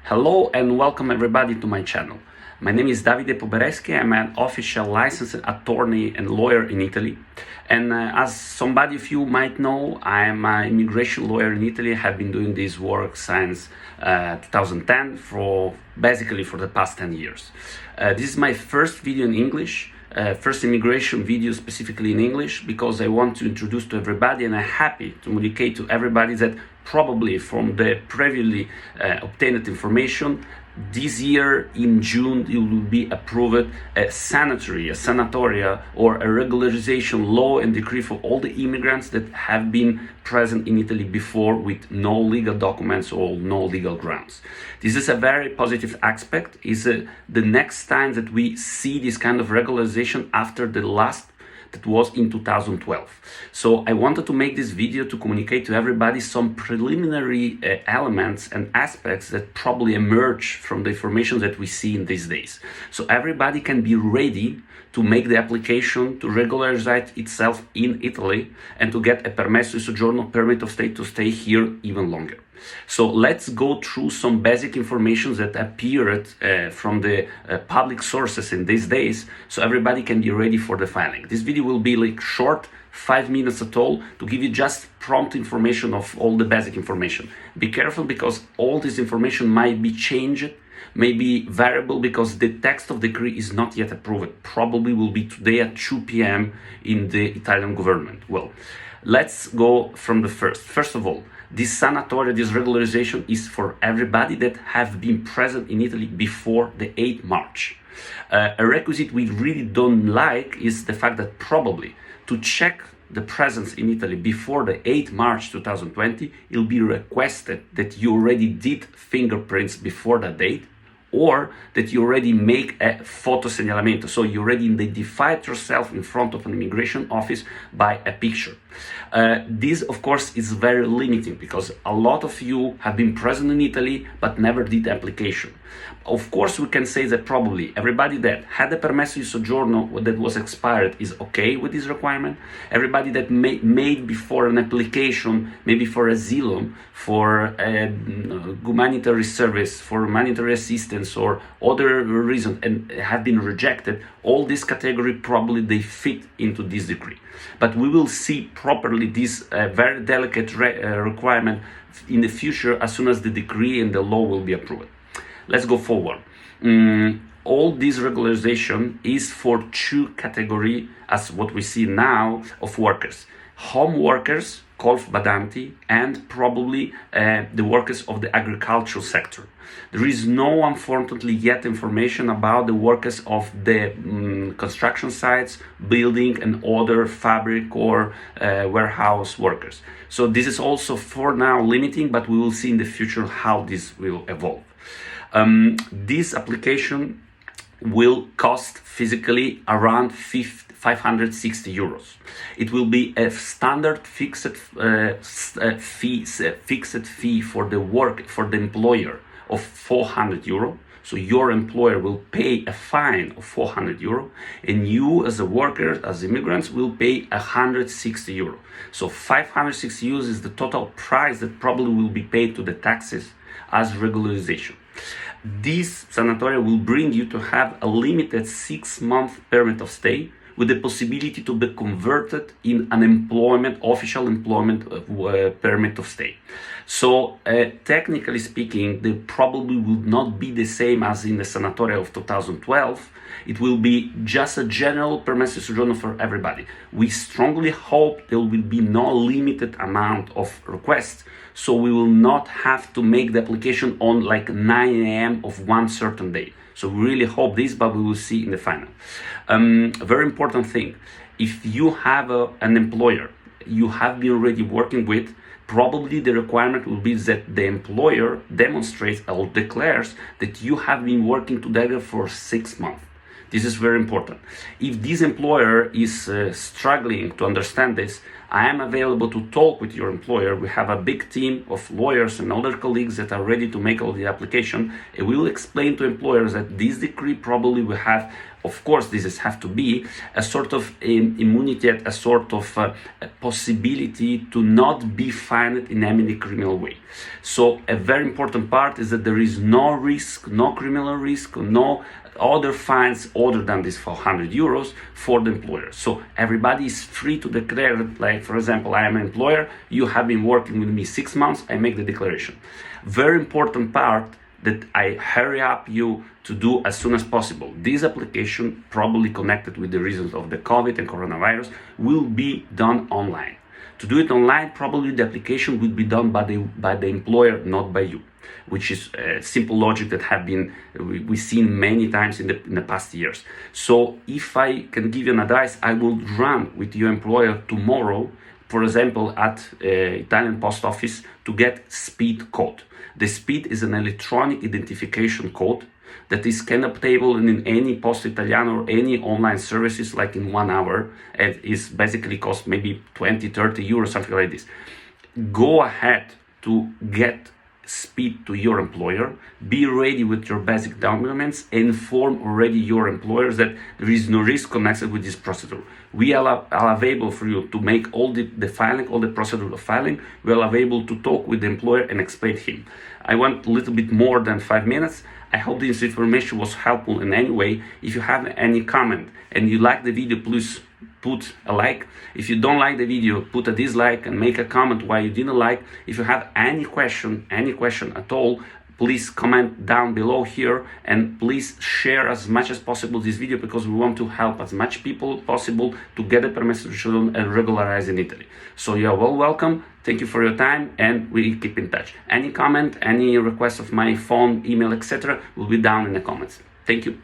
Hello and welcome everybody to my channel. My name is Davide Pobereschi. I'm an official licensed attorney and lawyer in Italy. And as somebody of you might know, I'm an immigration lawyer in Italy. I have been doing this work since 2010 basically for the past 10 years. This is my first video in English. First immigration video specifically in English, because I want to introduce to everybody, and I'm happy to communicate to everybody that probably from the previously obtained information, this year in June it will be approved a sanatoria or a regularization law and decree for all the immigrants that have been present in Italy before with no legal documents or no legal grounds. This is a very positive aspect. Is the next time that we see this kind of regularization after the last that was in 2012. So I wanted to make this video to communicate to everybody some preliminary elements and aspects that probably emerge from the information that we see in these days. So everybody can be ready to make the application to regularize itself in Italy and to get a permesso di soggiorno, permit of stay, to stay here even longer. So let's go through some basic information that appeared from the public sources in these days, so everybody can be ready for the filing. This video will be like short, 5 minutes at all, to give you just prompt information of all the basic information. Be careful, because all this information might be changed, may be variable, because the text of the decree is not yet approved. Probably will be today at 2 p.m. in the Italian government. Well, let's go from the first. First of all, this sanatoria, this regularization is for everybody that have been present in Italy before the 8th March. A requisite we really don't like is the fact that probably to check the presence in Italy before the 8th March 2020, it will be requested that you already did fingerprints before that date, or that you already make a foto segnalamento, so you already identified yourself in front of an immigration office by a picture. This, of course, is very limiting, because a lot of you have been present in Italy but never did the application. Of course, we can say that probably everybody that had a permesso di soggiorno that was expired is okay with this requirement. Everybody that made before an application, maybe for asylum, for humanitarian service, for humanitarian assistance or other reasons, and have been rejected, all this category probably they fit into this decree. But we will see properly this very delicate requirement in the future as soon as the decree and the law will be approved. Let's go forward. All this regularization is for two categories, as what we see now, of workers. Home workers, colf badanti, and probably the workers of the agricultural sector. There is no, unfortunately, yet information about the workers of the construction sites, building and other fabric or warehouse workers. So this is also for now limiting, but we will see in the future how this will evolve. This application will cost physically around 560 euros. It will be a standard fixed fee for the employer of 400 euro. So your employer will pay a fine of 400 euro, and you as a worker, as immigrants, will pay 160 euro. So 560 euros is the total price that probably will be paid to the taxes as regularization. This sanatoria will bring you to have a limited 6-month permit of stay, with the possibility to be converted in an official employment permit of stay. So technically speaking, they probably will not be the same as in the sanatoria of 2012. It will be just a general permesso di soggiorno for everybody. We strongly hope there will be no limited amount of requests, so we will not have to make the application on like 9 a.m. of one certain day. So we really hope this, but we will see in the final. Very important thing, if you have an employer you have been already working with, probably the requirement will be that the employer demonstrates or declares that you have been working together for 6 months. This is very important. If this employer is struggling to understand this, I am available to talk with your employer. We have a big team of lawyers and other colleagues that are ready to make all the application. And we will explain to employers that this decree probably will have Of course, this have to be a sort of immunity, a sort of possibility to not be fined in any criminal way. So a very important part is that there is no risk, no criminal risk, no other fines other than this 400 euros for the employer. So everybody is free to declare that, like, for example, I am an employer, you have been working with me 6 months, I make the declaration. Very important part that I hurry up you to do as soon as possible. This application, probably connected with the reasons of the COVID and coronavirus, will be done online. To do it online, probably the application will be done by the employer, not by you, which is a simple logic that have been we've seen many times in the past years. So if I can give you an advice, I will run with your employer tomorrow, for example, at Italian post office to get SPID code. The SPID is an electronic identification code that is obtainable in any Post Italiano or any online services, like in 1 hour, and is basically cost maybe 20, 30 euros, something like this. Go ahead to get SPID to your employer, be ready with your basic documents, inform already your employers that there is no risk connected with this procedure. We are available for you to make all the filing, all the procedure of filing. We are available to talk with the employer and explain him. I went a little bit more than 5 minutes. I hope this information was helpful in any way. If you have any comment and you like the video, please put a like. If you don't like the video, put a dislike and make a comment why you didn't like. If you have any question at all, please comment down below here, and please share as much as possible this video, because we want to help as much people possible to get a permanent residence and regularize in Italy. So you are well welcome. Thank you for your time, and we keep in touch. Any comment, any request of my phone, email, etc. will be down in the comments. Thank you.